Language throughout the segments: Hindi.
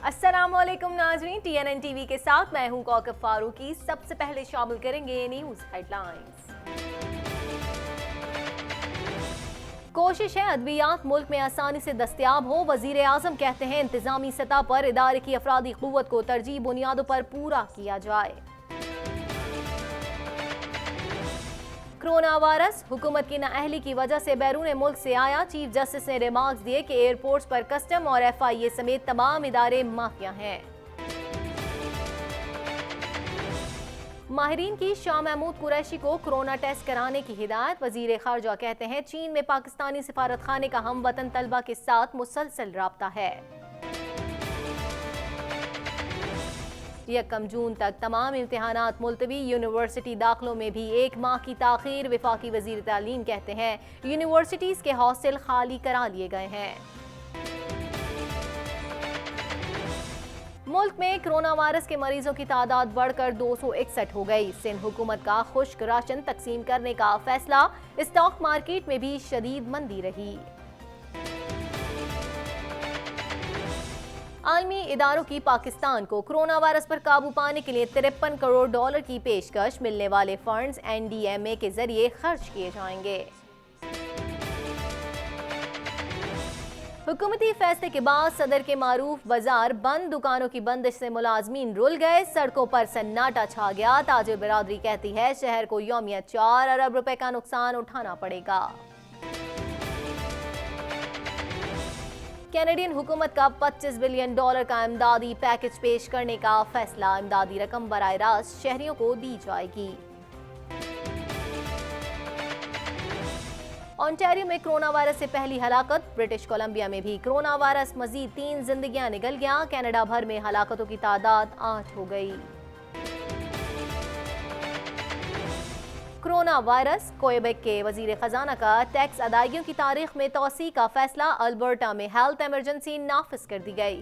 अस्सलामुअलैकुम नाज़रीन, TNN टीवी के साथ मैं हूं कौकब फारूकी। सबसे पहले शामिल करेंगे न्यूज हेडलाइंस। कोशिश है अद्वियात मुल्क में आसानी से दस्तयाब हो। वजीर आजम कहते हैं इंतजामी सतह पर इदारे की अफरादी क़ुव्वत को तरजीह बुनियादों पर पूरा किया जाए। कोरोना वायरस हुकूमत की नाअहली की वजह से बैरून मुल्क से आया। चीफ जस्टिस ने रिमार्क्स दिए कि एयरपोर्ट्स पर कस्टम और FIA समेत तमाम इदारे माफिया हैं। माहिरीन की शाह महमूद कुरैशी को कोरोना टेस्ट कराने की हिदायत। वजीर खारजा कहते हैं चीन में पाकिस्तानी सिफारत खाने का हम वतन तलबा के साथ मुसलसल राब्ता है। 1 जून तक तमाम इम्तिहानात मुलतवी। यूनिवर्सिटी दाखिलों में भी 1 माह की ताखीर। वफाकी वजीर तालीम कहते हैं यूनिवर्सिटीज के हॉस्टल खाली करा लिए गए हैं। मुल्क में कोरोना वायरस के मरीजों की तादाद बढ़कर 261 हो गई। सिंध हुकूमत का खुश्क राशन तकसीम करने का फैसला। स्टॉक मार्केट में भी शदीद मंदी रही। आलमी इदारों की पाकिस्तान को कोरोना वायरस पर काबू पाने के लिए $53 करोड़ की पेशकश। मिलने वाले फंड्स NDMA के जरिए खर्च किए जाएंगे। हुकूमती फैसले के बाद सदर के मारूफ बाजार बंद। दुकानों की बंदिश से मुलाजमीन रुल गए। सड़कों पर सन्नाटा छा गया। ताजिर बिरादरी कहती है शहर को यौमिया 4 अरब रुपए का नुकसान उठाना पड़ेगा। कैनेडियन हुकूमत का $25 बिलियन का इमदादी पैकेज पेश करने का फैसला। इमदादी रकम बराह रास्त शहरियों को दी जाएगी। ओंटारियो में कोरोना वायरस से पहली हलाकत। ब्रिटिश कोलंबिया में भी कोरोना वायरस मजीद 3 जिंदगियां निकल गया। कनाडा भर में हलाकतों की तादाद 8 हो गई। Corona virus. क्वेबेक के वजीर खजाना का टैक्स अदायगियों की तारीख में तौसी का फैसला। अल्बर्टा में हेल्थ इमरजेंसी नाफिज कर दी गई।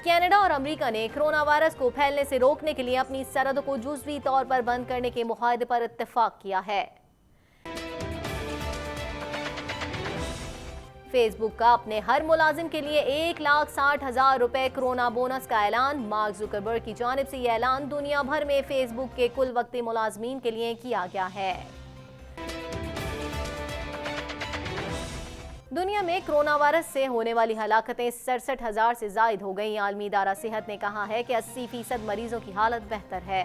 कनाडा और अमेरिका ने कोरोना वायरस को फैलने से रोकने के लिए अपनी सरहदों को जुज़वी तौर पर बंद करने के मुआहदे पर इत्तेफाक किया है। फेसबुक का अपने हर मुलाजिम के लिए 1,60,000 रुपए कोरोना बोनस का ऐलान। मार्क जुकरबर्ग की जानिब से यह ऐलान दुनिया भर में फेसबुक के कुल वक्ती मुलाजमीन के लिए किया गया है। दुनिया में कोरोना वायरस से होने वाली हलाकतें 67,000 से जायद हो गई। आलमी इदारा सेहत ने कहा है कि 80% मरीजों की हालत बेहतर है।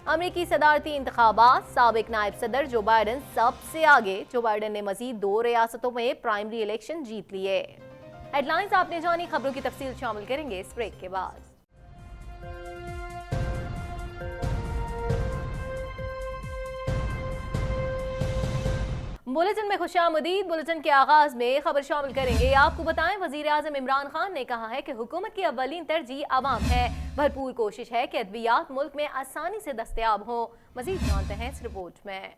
अमेरिकी सदारती इंतखाबात। साबिक नायब सदर जो बाइडन सबसे आगे। जो बाइडन ने मजीद 2 रियासतों में प्राइमरी इलेक्शन जीत लिए। हेडलाइंस आपने जानी। खबरों की तफसील शामिल करेंगे इस ब्रेक के बाद। बुलेटिन में खुशामदीद। बुलेटिन के आगाज में खबर शामिल करेंगे। आपको बताएं वजीर आजम इमरान खान ने कहा है कि हुकूमत की अव्वलीन तरजीह आवाम है। भरपूर कोशिश है कि अद्वियात मुल्क में आसानी से दस्तयाब हो। मजीद जानते हैं इस रिपोर्ट में।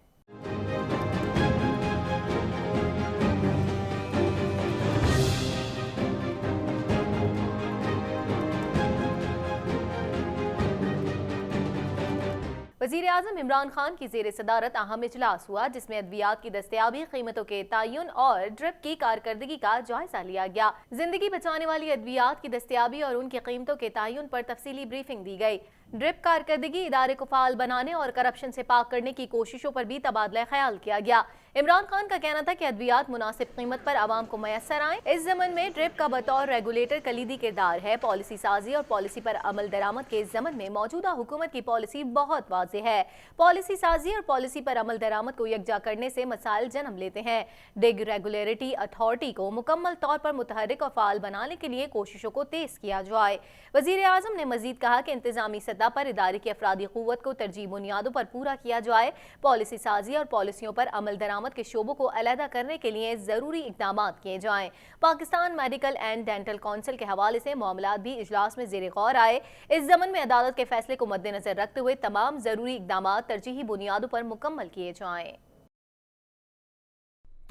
वज़ीर आज़म इमरान खान की ज़ेर सदारत अहम इजलास हुआ, जिसमें अद्वियात की दस्तयाबी, कीमतों के तयन और ड्रिप की कारकर्दगी का जायजा लिया गया। जिंदगी बचाने वाली अद्वियात की दस्तयाबी और उनकी कीमतों के तयन पर तफसीली ब्रीफिंग दी गई। ड्रिप कारकर्दगी, इदारे को फाल बनाने और करप्शन से पाक करने की कोशिशों पर भी तबादला ख्याल किया गया। इमरान खान का कहना था कि अद्वियात मुनासिब कीमत पर आवाम को मैसर आए। इस जमन में ड्रिप का बतौर रेगुलेटर कलीदी किरदार है। पॉलिसी साजी और पॉलिसी पर अमल दरामद के जमन में मौजूदा हुकूमत की पॉलिसी बहुत वाज़ेह है। पॉलिसी साजी और पॉलिसी पर अमल दरामद को यकजा करने से मसाइल जन्म लेते हैं। डिग रेगुलेटरी अथॉरिटी को मुकम्मल तौर पर मुतहरिक और फाल बनाने के लिए कोशिशों को तेज किया जाए। वज़ीर आज़म ने मजीद कहा कि इंतजामी सतह पर इदारे की अफरादी क़ुव्वत को तरजीह बुनियादों पर पूरा किया जाए। पॉलिसी साजी और पॉलिसियों पर अमल दरामद के शोबों को अलहदा करने के लिए जरूरी इक़दाम किए जाएं। Pakistan medical and dental council के हवाले से मामलात भी इजलास में ज़ेर गौर आए। इस जमन में अदालत के फैसले को मद्देनजर रखते हुए तमाम जरूरी इक़दाम तरजीही बुनियादों पर मुकम्मल किए जाएं।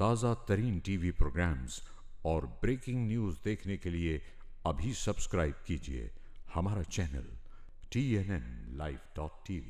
ताज़ा तरीन टीवी प्रोग्राम्स और ब्रेकिंग न्यूज़ देखने के लिए अभी सब्सक्राइब कीजिए हमारा channel TNN Live.tv।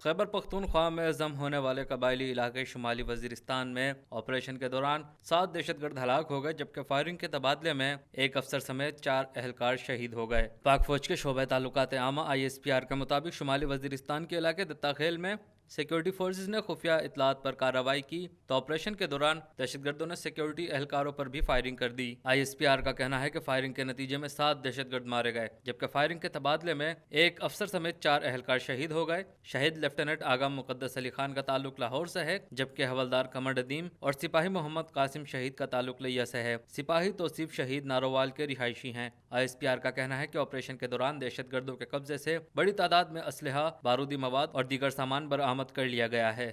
Khyber Pakhtunkhwa में जम होने वाले कबायली इलाके शुमाली वजीरिस्तान में ऑपरेशन के दौरान 7 दहशतगर्द हलाक हो गए, जबकि फायरिंग के तबादले में एक अफसर समेत 4 एहलकार शहीद हो गए। पाक फौज के शोबे ताल्लुकात आमा ISPR के मुताबिक शुमाली वजीरिस्तान के इलाके दत्ताखेल में सिक्योरिटी फोर्सेज ने खुफिया इतलात पर कार्रवाई की तो ऑपरेशन के दौरान दहशतगर्दों ने सिक्योरिटी एहलकारों पर भी फायरिंग कर दी। ISPR का कहना है कि फायरिंग के नतीजे में 7 दहशतगर्द मारे गए, जबकि फायरिंग के तबादले में एक अफसर समेत 4 एहलकार शहीद हो गए। शहीद लेफ्टिनेंट आगा मुकद्दस अली खान का ताल्लुक लाहौर से है, जबकि हवलदार कमर अदीम और सिपाही मोहम्मद कासिम शहीद का ताल्लुक लिया से है। सिपाही तौसीफ शहीद नारोवाल के रिहायशी हैं। ISPR का कहना है कि ऑपरेशन के दौरान दहशतगर्दों के कब्जे से बड़ी तादाद में असलहा, बारूदी मवाद और दीगर सामान बरामद कर लिया गया है।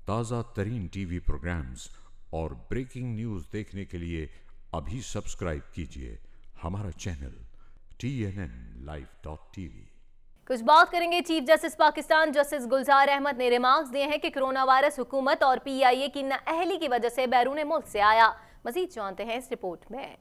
ताज़ा तरीन टीवी प्रोग्राम्स और ब्रेकिंग न्यूज़ देखने के लिए अभी सब्सक्राइब कीजिए हमारा चैनल TNNlive.tv। कुछ बात करेंगे चीफ जस्टिस पाकिस्तान जस्टिस गुलजार अहमद ने रिमार्क्स दिए हैं कि कोरोना वायरस हुकूमत और PIA की नाअहली की वजह से बैरून मुल्क से आया। मजीद जानते हैं इस रिपोर्ट में।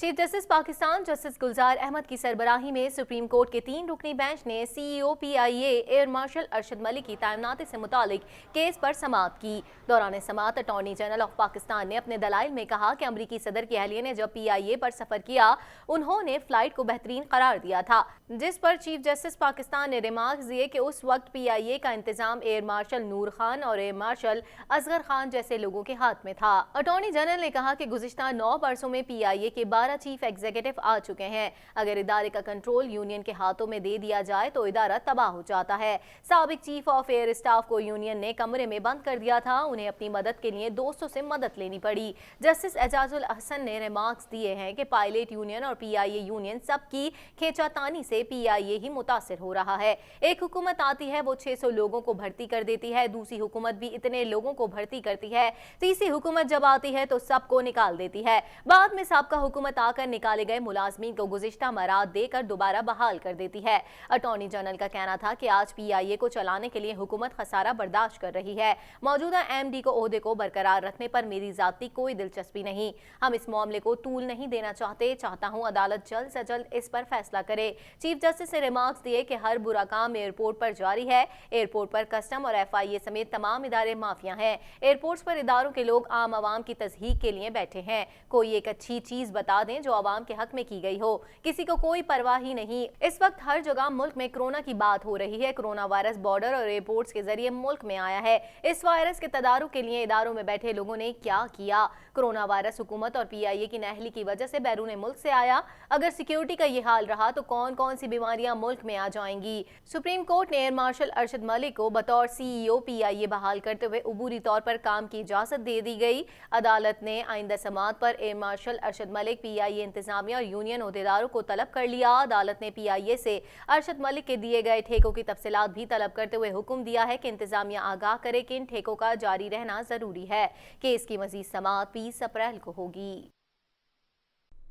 चीफ जस्टिस पाकिस्तान जस्टिस गुलजार अहमद की सरबराही में सुप्रीम कोर्ट के 3 रुकनी बेंच ने CEO PIA air marshal Arshad Malik की तैनाती से मुतालिक केस पर समाअत की। दौरान समाअत अटॉर्नी जनरल ऑफ पाकिस्तान ने अपने दलाइल में कहा कि अमरीकी सदर की अहलिया ने जब PIA पर सफर किया उन्होंने फ्लाइट को बेहतरीन करार दिया था, जिस पर चीफ जस्टिस पाकिस्तान ने रिमार्क्स दिए कि उस वक्त PIA का इंतजाम एयर मार्शल नूर खान और एयर मार्शल असगर खान जैसे लोगों के हाथ में था। अटॉर्नी जनरल ने कहा कि गुज़िश्ता 9 बरसों में PIA के 12 चीफ एग्जीक्यूटिव आ चुके हैं। अगर इदारे का कंट्रोल यूनियन के हाथों में दे दिया जाए तो इदारा तबाह हो जाता है। साबिक चीफ ऑफ एयर स्टाफ को यूनियन ने कमरे में बंद कर दिया था, उन्हें अपनी मदद के लिए दोस्तों से मदद लेनी पड़ी। जस्टिस एजाजुल अहसन ने रिमार्क्स दिए हैं कि पायलट यूनियन और PIA यूनियन सबकी खींचातानी से PIA ही मुतासिर हो रहा है। एक हुकूमत आती है, वो 600 लोगों को भर्ती कर देती है, दूसरी हुकूमत भी इतने लोगों को भर्ती करती है, तीसरी हुकूमत जब आती है तो सबको निकाल देती है। बाद में साबका हुकूमत आकर निकाले गए मुलाजमीन को गुज़िश्ता मराद देकर दोबारा बहाल कर देती है। अटॉर्नी जनरल का कहना था कि आज PIA को चलाने के लिए हुकूमत खसारा बर्दाश्त कर रही है। मौजूदा MD को ओहदे को बरकरार रखने पर मेरी जाती कोई दिलचस्पी नहीं। हम इस मामले को तूल नहीं देना चाहता हूं अदालत जल्द से जल्द इस पर फैसला करे। चीफ जस्टिस ने रिमार्क्स दिए कि हर बुरा काम एयरपोर्ट पर जारी है। एयरपोर्ट पर कस्टम और FIA समेत तमाम इदारे माफिया हैं। एयरपोर्ट्स पर इदारों के लोग आम आवाम की तस्हीक के लिए बैठे हैं। कोई एक अच्छी चीज बता दें जो आवाम के हक में की गई हो, किसी को कोई परवाह ही नहीं। इस वक्त हर जगह मुल्क में कोरोना की बात हो रही है। कोरोना वायरस बॉर्डर और एयरपोर्ट्स के जरिए मुल्क में आया है। इस वायरस के तदारुक के लिए इदारों में बैठे लोगों ने क्या किया? कोरोना वायरस हुकूमत और PIA की नाअहली की वजह से बैरून मुल्क से आया। अगर सिक्योरिटी का ये हाल रहा तो कौन कौन सी बीमारियां मुल्क में आ जाएंगी? सुप्रीम कोर्ट ने एयर मार्शल अरशद मलिक को बतौर CEO PIA बहाल करते हुए उबूरी तौर पर काम की इजाजत दे दी गई। अदालत ने आइंदा समाअत पर air marshal Arshad Malik, PIA इंतजामिया और यूनियन ओहदेदारों को तलब कर लिया। अदालत ने PIA से अरशद मलिक के दिए गए ठेकों की तफसीलात भी तलब करते हुए हुक्म दिया है कि इंतजामिया आगाह करे कि इन ठेकों का जारी रहना जरूरी है। केस की मजीद समाअत 20 अप्रैल को होगी।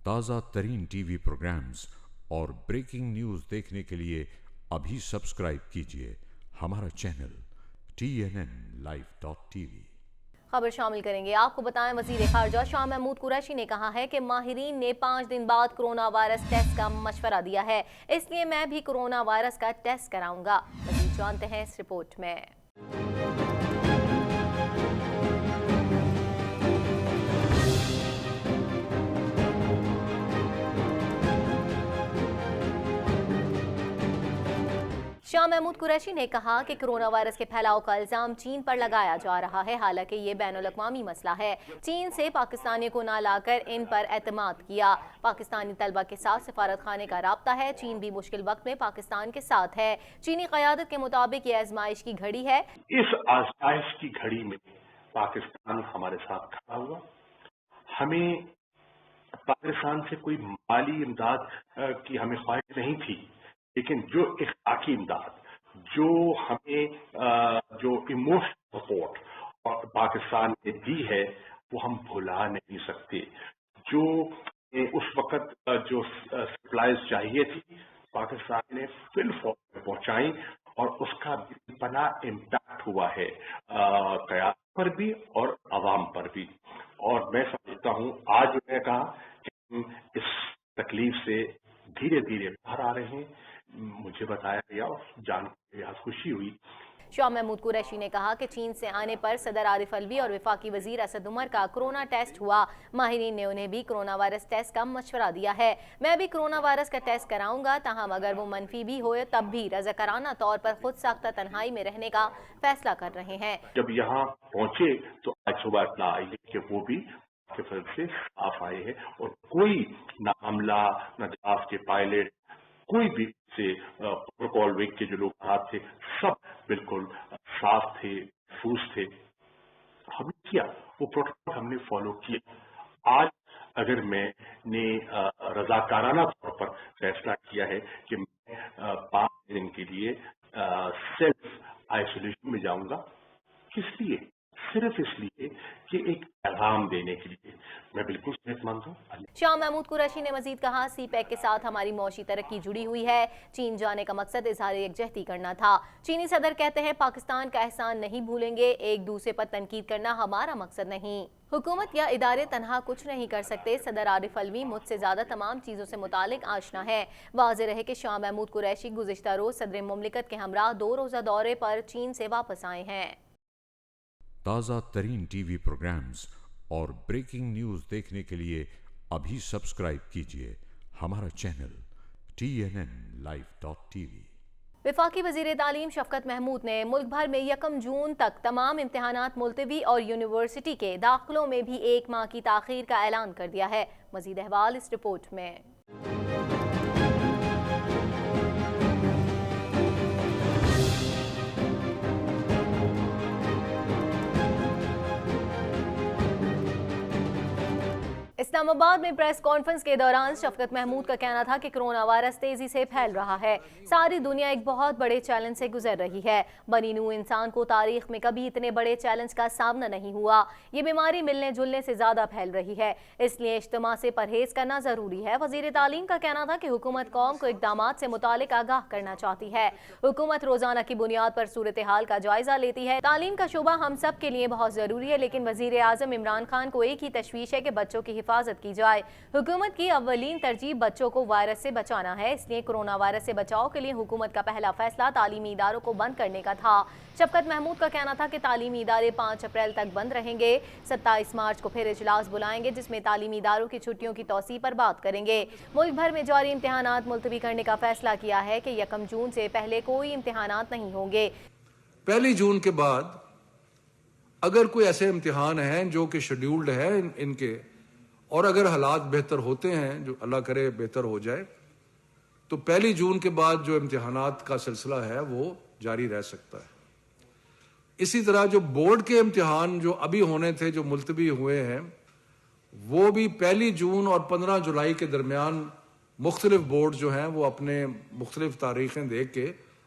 ताज़ा तरीन टीवी प्रोग्राम्स और ब्रेकिंग न्यूज़ देखने के लिए अभी सब्सक्राइब कीजिए हमारा चैनल TNNlive.tv। खबर शामिल करेंगे। आपको बताएं, वजीर खारजा शाह महमूद कुरैशी ने कहा है कि माहिरीन ने 5 दिन बाद कोरोना वायरस टेस्ट का मशवरा दिया है, इसलिए मैं भी कोरोना वायरस का टेस्ट कराऊंगा। मज़ीद जानते हैं इस रिपोर्ट में। शाह महमूद कुरैशी ने कहा कि कोरोना वायरस के फैलाव का इल्जाम चीन पर लगाया जा रहा है, हालांकि ये बैनुल-अक़वामी मसला है। चीन से पाकिस्तानियों को ना लाकर इन पर एतमाद किया। पाकिस्तानी तलबा के साथ सिफारत खाने का राब्ता है। चीन भी मुश्किल वक्त में पाकिस्तान के साथ है। चीनी क़यादत के मुताबिक ये आजमाइश की घड़ी है। इस आजमाइश की घड़ी में पाकिस्तान हमारे साथ खड़ा हुआ। हमें पाकिस्तान से कोई माली इमदाद की हमें ख्वाहिश नहीं थी, लेकिन जो इख्लाकी इमदाद, जो हमें जो इमोशनल सपोर्ट पाकिस्तान ने दी है, वो हम भुला नहीं सकते। जो उस वक्त जो सप्लाईज चाहिए थी, पाकिस्तान ने फिल फॉर्म में पहुंचाई और उसका बना इम्पैक्ट हुआ है। पर भी और आवाम पर भी। और मैं समझता हूँ आज मैंने कहा कि हम इस तकलीफ से धीरे धीरे बाहर आ रहे हैं, मुझे बताया गया और जानकर बेहद खुशी हुई। शाह महमूद कुरैशी ने कहा कि चीन से आने पर सदर आरिफ अलवी और वफाकी वजीर असद उमर का कोरोना टेस्ट हुआ। माहिरीन ने उन्हें भी कोरोना वायरस टेस्ट का मशवरा दिया है। मैं भी कोरोना वायरस का टेस्ट कराऊंगा, ताहम अगर वो मनफी भी हो तब भी रज़ाकाराना तौर पर खुद साख्ता तन्हाई में रहने का फैसला कर रहे हैं। जब यहाँ पहुंचे तो आज सुबह इतना आई है कि वो भी के फर्ज से साफ आए हैं और कोई न हमला न जहाज के पायलट कोई भी से प्रोटोकॉल वीक के जो लोग हाथ थे सब बिल्कुल साफ थे, महफूज थे। हमने किया वो प्रोटोकॉल हमने फॉलो किया। आज अगर मैंने रजाकाराना तौर पर फैसला किया है कि मैं 5 दिन के लिए सेल्फ आइसोलेशन में जाऊंगा, किस लिए? सिर्फ इसलिए कि एक पैगाम देने के लिए। मैं बिल्कुल सेहतमंद हूँ। शाह महमूद कुरैशी ने मजीद कहा, सीपैक के साथ हमारी मौशी तरक्की जुड़ी हुई है। चीन जाने का मकसद इजहार यकजहती करना था। चीनी सदर कहते हैं पाकिस्तान का एहसान नहीं भूलेंगे, एक दूसरे पर तनकीद करना हमारा मकसद नहीं। हुकूमत या इदारे तनहा कुछ नहीं कर सकते। सदर आरिफ अलवी मुझसे ज्यादा तमाम चीजों से मुतालिक आशना है। वाज़ेह रहे कि शाह महमूद कुरैशी गुज़िश्ता रोज सदर मुमलिकत के हमरा 2 रोज़ा दौरे पर चीन से वापस आए हैं। ताज़ा तरीन टीवी प्रोग्राम्स और ब्रेकिंग न्यूज़ देखने के लिए अभी सब्सक्राइब कीजिए हमारा चैनल TNNlive.tv। वफाकी वज़ीर तालीम शफकत महमूद ने मुल्क भर में 1 जून तक तमाम इम्तहानात मुलतवी और यूनिवर्सिटी के दाखिलों में भी 1 माह की ताख़ीर का ऐलान कर दिया है। मज़ीद अहवाल इस रिपोर्ट में। इस्लामाबाद में प्रेस कॉन्फ्रेंस के दौरान शफकत महमूद का कहना था कि कोरोना वायरस तेजी से फैल रहा है। सारी दुनिया एक बहुत बड़े चैलेंज से गुजर रही है। बनी नूह इंसान को तारीख में कभी इतने बड़े चैलेंज का सामना नहीं हुआ। ये बीमारी मिलने जुलने से ज्यादा फैल रही है, इसलिए इज्तिमा से परहेज करना जरूरी है। वजीर तालीम का कहना था कि हुकूमत कौम को इकदामात से मुतालिक आगाह करना चाहती है। हुकूमत रोजाना की बुनियाद पर सूरत हाल का जायजा लेती है। तालीम का शोबा हम सब के लिए बहुत जरूरी है, लेकिन वजीर आजम इमरान खान को एक ही तशवीश है कि बच्चों की हिफाजत की जाए। हुकूमत की अव्वलीन तरजीह बच्चों को वायरस से बचाना है, इसलिए कोरोना वायरस से बचाव के लिए हुकूमत का पहला फैसला तालीमी इदारों को बंद करने का था। शफकत महमूद का कहना था कि तालीमी इदारे 5 अप्रैल तक बंद रहेंगे। 27 मार्च को फिर इजलास बुलाएंगे जिसमें तालीमी इदारों की छुट्टियों की तौसीह पर बात करेंगे। मुल्क भर में जारी इम्तिहानात मुलतवी करने का फैसला किया है कि 1 जून से पहले कोई इम्तिहानात नहीं होंगे। 1 जून के बाद अगर कोई ऐसे इम्तिहान हैं जो कि शेड्यूल्ड है इनके, और अगर हालात बेहतर होते हैं, जो अल्लाह करे बेहतर हो जाए, तो 1 जून के बाद जो इम्तिहानात का सिलसिला है वो जारी रह सकता है। इसी तरह जो बोर्ड के इम्तिहान जो अभी होने थे, जो मुलतवी हुए हैं, वो भी 1 जून और 15 जुलाई के दरमियान मुख्तलिफ बोर्ड जो हैं वो अपने मुख्तलिफ तारीखें देख के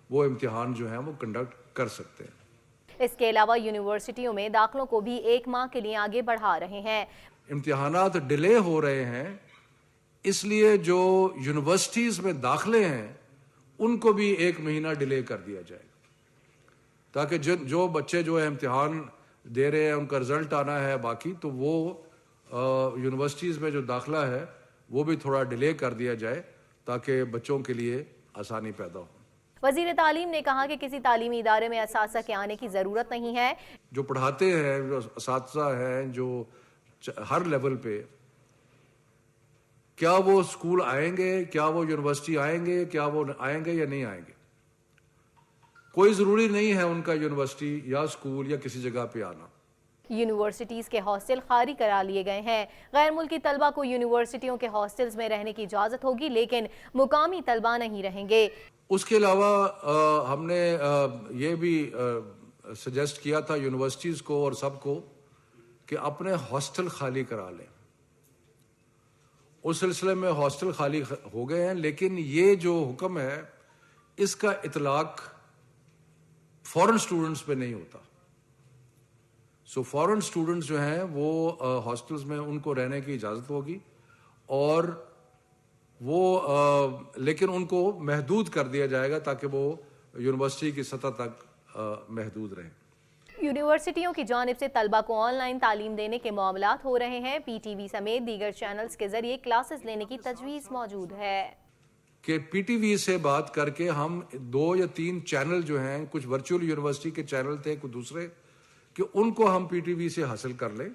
वो इम्तिहान जो हैं वो कंडक्ट कर सकते हैं। इसके अलावा यूनिवर्सिटियों में दाखिलों को भी 1 माह के लिए आगे बढ़ा रहे हैं। इम्तिहानात डिले हो रहे हैं, इसलिए जो यूनिवर्सिटीज में दाखिले हैं उनको भी 1 महीना डिले कर दिया जाएगा, ताकि जो बच्चे जो है इम्तिहान दे रहे हैं उनका रिजल्ट आना है बाकी, तो वो यूनिवर्सिटीज में जो दाखिला है वो भी थोड़ा डिले कर दिया जाए ताकि बच्चों के लिए आसानी पैदा हो। वजीर तालीम ने कहा कि किसी तालीमी इदारे में असातिज़ा के आने की जरूरत नहीं है। जो पढ़ाते हैं, जो असातिज़ा हैं, जो हर लेवल पे, क्या वो स्कूल आएंगे, क्या वो यूनिवर्सिटी आएंगे, क्या वो आएंगे या नहीं आएंगे? कोई जरूरी नहीं है उनका यूनिवर्सिटी या स्कूल या किसी जगह पे आना। यूनिवर्सिटीज के हॉस्टल खाली करा लिए गए हैं। गैर मुल्की तलबा को यूनिवर्सिटियों के हॉस्टल्स में रहने की इजाजत होगी, लेकिन मुकामी तलबा नहीं रहेंगे। उसके अलावा हमने ये भी सजेस्ट किया था यूनिवर्सिटीज को और सबको कि अपने हॉस्टल खाली करा लें। उस सिलसिले में हॉस्टल खाली हो गए हैं, लेकिन ये जो हुक्म है इसका इतलाक फॉरेन स्टूडेंट्स पे नहीं होता। सो फॉरेन स्टूडेंट्स जो हैं वो हॉस्टल्स में उनको रहने की इजाज़त होगी, और वो लेकिन उनको महदूद कर दिया जाएगा ताकि वो यूनिवर्सिटी की सतह तक महदूद रहें। यूनिवर्सिटियों की जानिब से तलबा को ऑनलाइन तालीम देने के मामलात हो रहे हैं। PTV समेत दीगर चैनल्स के जरिए क्लासेस लेने की तजवीज़ मौजूद है कि PTV से बात करके हम 2 या 3 चैनल जो हैं, कुछ वर्चुअल यूनिवर्सिटी के चैनल थे, कुछ दूसरे, कि उनको हम PTV से हासिल कर लें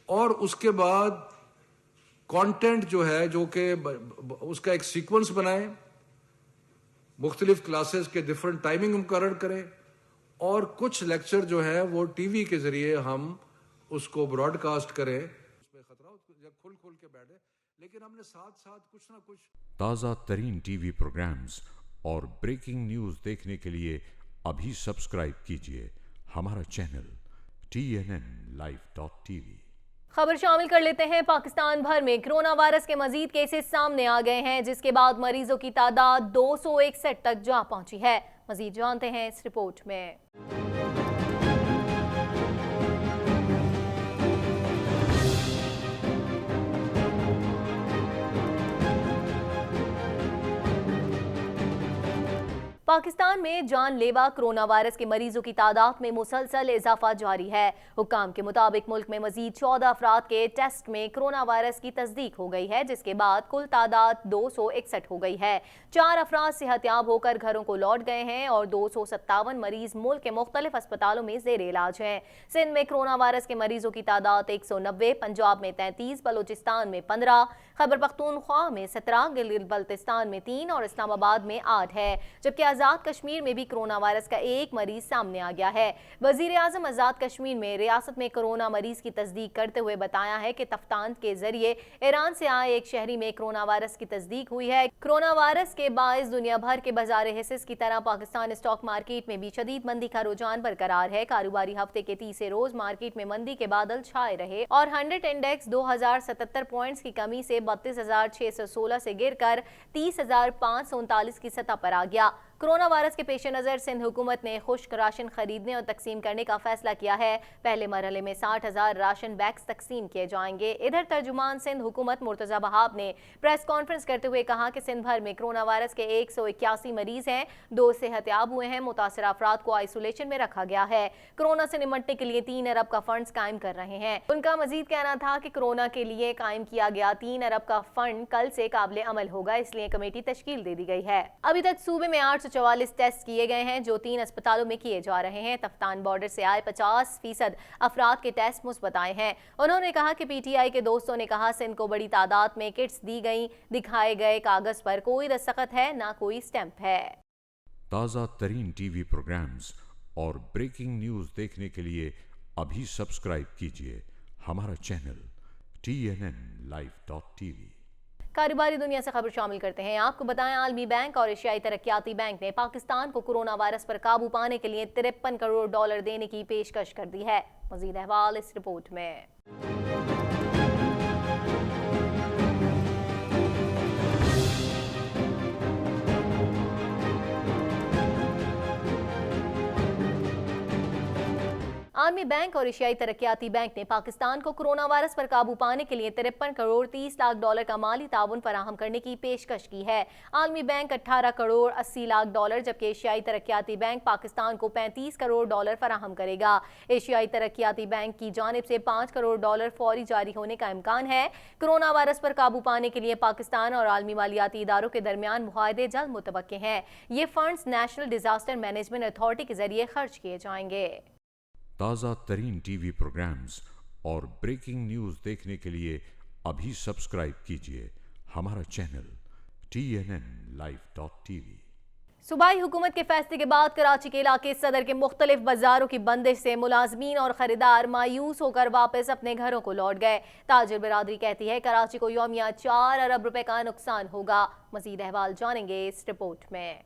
और उसके बाद कंटेंट जो है, जो कि उसका एक सीक्वेंस बनाएं, मुख्तलिफ क्लासेस के डिफरेंट टाइमिंग मुकर्रर करें और कुछ लेक्चर जो है वो टीवी के जरिए हम उसको ब्रॉडकास्ट करें। उसमें खतरा जब खुल के बैठे, लेकिन हमने साथ साथ कुछ ना कुछ ताज़ा तरीन टीवी प्रोग्राम्स और ब्रेकिंग न्यूज़ देखने के लिए अभी सब्सक्राइब कीजिए हमारा चैनल TNNlive.tv। खबर शामिल कर लेते हैं। पाकिस्तान भर में कोरोना वायरस के मजीद केसेस सामने आ गए हैं, जिसके बाद मरीजों की तादाद 261 तक जा पहुंची है। मजीद जानते हैं इस रिपोर्ट में। पाकिस्तान में जानलेवा कोरोना वायरस के मरीजों की तादाद में मुसलसल इजाफा जारी है। हुक्काम के मुताबिक मुल्क में मजीद 14 अफराद के टेस्ट में कोरोना वायरस की तस्दीक हो गई है, जिसके बाद कुल तादाद 261 हो गई है। 4 अफराद सेहतयाब होकर घरों को लौट गए हैं और 257 मरीज मुल्क के मुख्तलिफ अस्पतालों में जेर इलाज हैं। सिंध में कोरोना वायरस के मरीजों की तादाद 190, पंजाब में 33, बलोचिस्तान में 15, खैबर पख्तूनख्वा में 17, गिलगित बल्तिस्तान में 3 और इस्लामाबाद में 8 है। जबकि आज़ाद कश्मीर में भी कोरोना वायरस का एक मरीज सामने आ गया है। वजीर आजम आज़ाद कश्मीर में रियासत में कोरोना मरीज की तस्दीक करते हुए बताया है कि तफ्तान के जरिए ईरान से आए एक शहरी में कोरोना वायरस की तस्दीक हुई है। कोरोना वायरस के बायस दुनिया भर के बाजार हिस्सेस की तरह पाकिस्तान स्टॉक मार्केट में भी शदीद मंदी का रुझान बरकरार है। कारोबारी हफ्ते के तीसरे रोज मार्केट में मंदी के बादल छाए रहे और 100 इंडेक्स 2077 पॉइंट्स की कमी से 32,616 से गिरकर 30,539 की सतह पर आ गया। कोरोना वायरस के पेश नज़र सिंध हुकूमत ने खुश्क राशन खरीदने और तकसीम करने का फैसला किया है। पहले मरहले में 60,000 राशन बैग्स तकसीम किए जाएंगे। इधर तर्जुमान सिंध हुकूमत मुर्तजा बहाब ने प्रेस कॉन्फ्रेंस करते हुए कहा कि सिंध भर में कोरोना वायरस के 181 मरीज हैं, 2 सेहतयाब हुए हैं। मुतासर अफराद को आइसोलेशन में रखा गया है। कोरोना से निपटने के लिए 3 अरब का फंड कायम कर रहे हैं। उनका मजीद कहना था कि कोरोना के लिए कायम किया गया 3 अरब का फंड कल से काबिल अमल होगा, इसलिए कमेटी तश्कील दे दी गई है। अभी तक सूबे में 844 टेस्ट किए गए हैं, जो 3 अस्पतालों में किए जा रहे हैं। तफ्तान बॉर्डर से आए 50% अफराद के टेस्ट मुस्बत आए हैं। उन्होंने कहा कि PTI के दोस्तों ने कहा सिंध को बड़ी तादाद में किट्स दी गई, दिखाए गए कागज पर कोई दस्तखत है ना कोई स्टैंप है। ताज़ा तरीन टीवी प्रोग्राम्स और ब्रेकिंग न्यूज़ देखने के लिए अभी सब्सक्राइब कीजिए हमारा चैनल TNNlive.tv। कारोबारी दुनिया से खबर शामिल करते हैं। आपको बताएं, आलमी बैंक और एशियाई तरक्याती बैंक ने पाकिस्तान को कोरोना वायरस पर काबू पाने के लिए $53 करोड़ देने की पेशकश कर दी है। मजीद अहवाल इस रिपोर्ट में। आलमी बैंक और एशियाई तरक्याती बैंक ने पाकिस्तान को कोरोना वायरस पर काबू पाने के लिए $53 करोड़ 30 लाख का माली ताउन फराहम करने की पेशकश की है। आलमी बैंक $18 करोड़ 80 लाख, जबकि एशियाई तरक्याती बैंक पाकिस्तान को $35 करोड़ फराहम करेगा। एशियाई तरक्याती बैंक की जानिब से $5 करोड़ फौरी जारी होने का इम्कान है। कोरोना वायरस पर काबू पाने के लिए पाकिस्तान और आलमी मालियाती इदारों के दरमियान मुआहदे जल्द मुतवक्के हैं। ये funds national disaster management authority के जरिए खर्च किए जाएंगे। ताज़ा तरीन टीवी प्रोग्राम्स और ब्रेकिंग न्यूज़ देखने के लिए अभी सब्सक्राइब कीजिए हमारा चैनल TNNlive.tv। सूबाई हुकूमत के फैसले के बाद कराची के इलाके सदर के मुख्तलिफ बाजारों की बंदिश से मुलाजमीन और खरीदार मायूस होकर वापस अपने घरों को लौट गए। ताजिर बिरादरी कहती है कराची को यौमिया 4 अरब रुपए का नुकसान होगा। मजीद अहवाल जानेंगे इस रिपोर्ट में।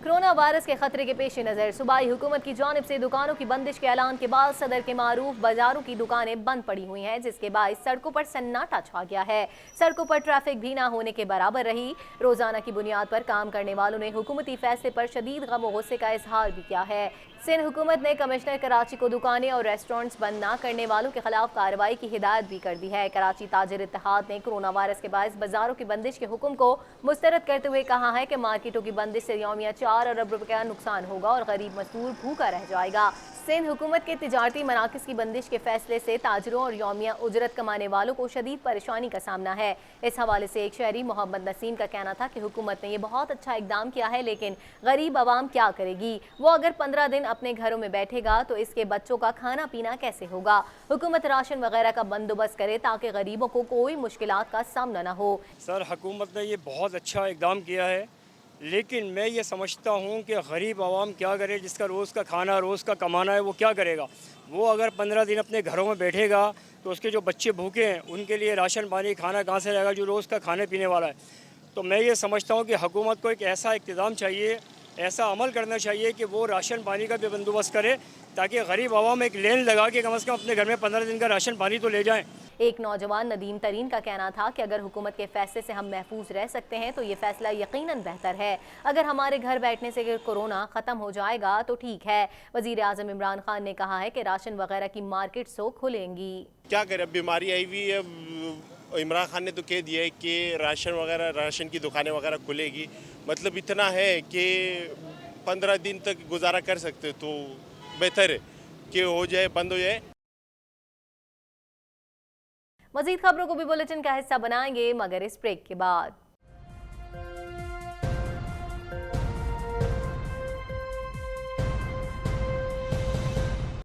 कोरोना वायरस के खतरे के पेश नज़र सूबाई हुकूमत की जानिब से दुकानों की बंदिश के ऐलान के बाद सदर के मारूफ बाजारों की दुकानें बंद पड़ी हुई हैं, जिसके बाद सड़कों पर सन्नाटा छा गया है। सड़कों पर ट्रैफिक भी ना होने के बराबर रही। रोजाना की बुनियाद पर काम करने वालों ने हुकूमती फैसले पर शदीद गम और गुस्से का इजहार भी किया है। सिंध हुकूमत ने कमिश्नर कराची को दुकानें और रेस्टोरेंट्स बंद न करने वालों के खिलाफ कार्रवाई की हिदायत भी कर दी है। कराची ताजिर इत्तेहाद ने कोरोना वायरस के बायस बाजारों की बंदिश के हुक्म को मुस्तरद करते हुए कहा है कि मार्केटों की बंदिश से यौमिया 4 अरब रुपए का नुकसान होगा और गरीब मजदूर भूखा रह जाएगा। सिंध हुकूमत के तिजारती मराकज़ की बंदिश के फैसले से ताजरों और यौमिया उजरत कमाने वालों को शदीद परेशानी का सामना है। इस हवाले से एक शहरी मोहम्मद नसीम का कहना था कि हुकूमत ने यह बहुत अच्छा इकदाम किया है, लेकिन गरीब आवाम क्या करेगी? वो अगर 15 दिन अपने घरों में बैठेगा तो इसके बच्चों का खाना पीना कैसे होगा? हुकूमत राशन वगैरह का बंदोबस्त करे ताकि गरीबों को कोई मुश्किलात का सामना न हो। सर, हुकूमत ने ये बहुत अच्छा इकदाम किया है, लेकिन मैं ये समझता हूँ कि गरीब आवाम क्या करे, जिसका रोज़ का खाना रोज़ का कमाना है वो क्या करेगा? वो अगर 15 दिन अपने घरों में बैठेगा तो उसके जो बच्चे भूखे हैं उनके लिए राशन पानी खाना कहाँ से रहेगा जो रोज़ का खाने पीने वाला है? तो मैं ये समझता हूँ कि हुकूमत को एक ऐसा इक़्तिदाम चाहिए, ऐसा अमल करना चाहिए कि वो राशन पानी का भी बंदोबस्त करे ताकि गरीब आवाम एक लेन लगा के कम से कम अपने घर में 15 दिन का राशन पानी तो ले जाएं। एक नौजवान नदीम तरीन का कहना था कि अगर हुकूमत के फैसले से हम महफूज रह सकते हैं तो ये फैसला यकीनन बेहतर है। अगर हमारे घर बैठने से कोरोना ख़त्म हो जाएगा तो ठीक है। वज़ीर आज़म इमरान खान ने कहा है कि राशन वगैरह की मार्केट सो खुलेंगी। क्या करें, बीमारी आई हुई है। इमरान खान ने तो कह दिया है कि राशन की दुकानें वगैरह खुलेगी। मतलब इतना है कि 15 दिन तक गुजारा कर सकते, तो बेहतर है कि हो जाए, बंद हो जाए। मज़ीद खबरों को भी बुलेटिन का हिस्सा बनाएंगे मगर इस ब्रेक के बाद।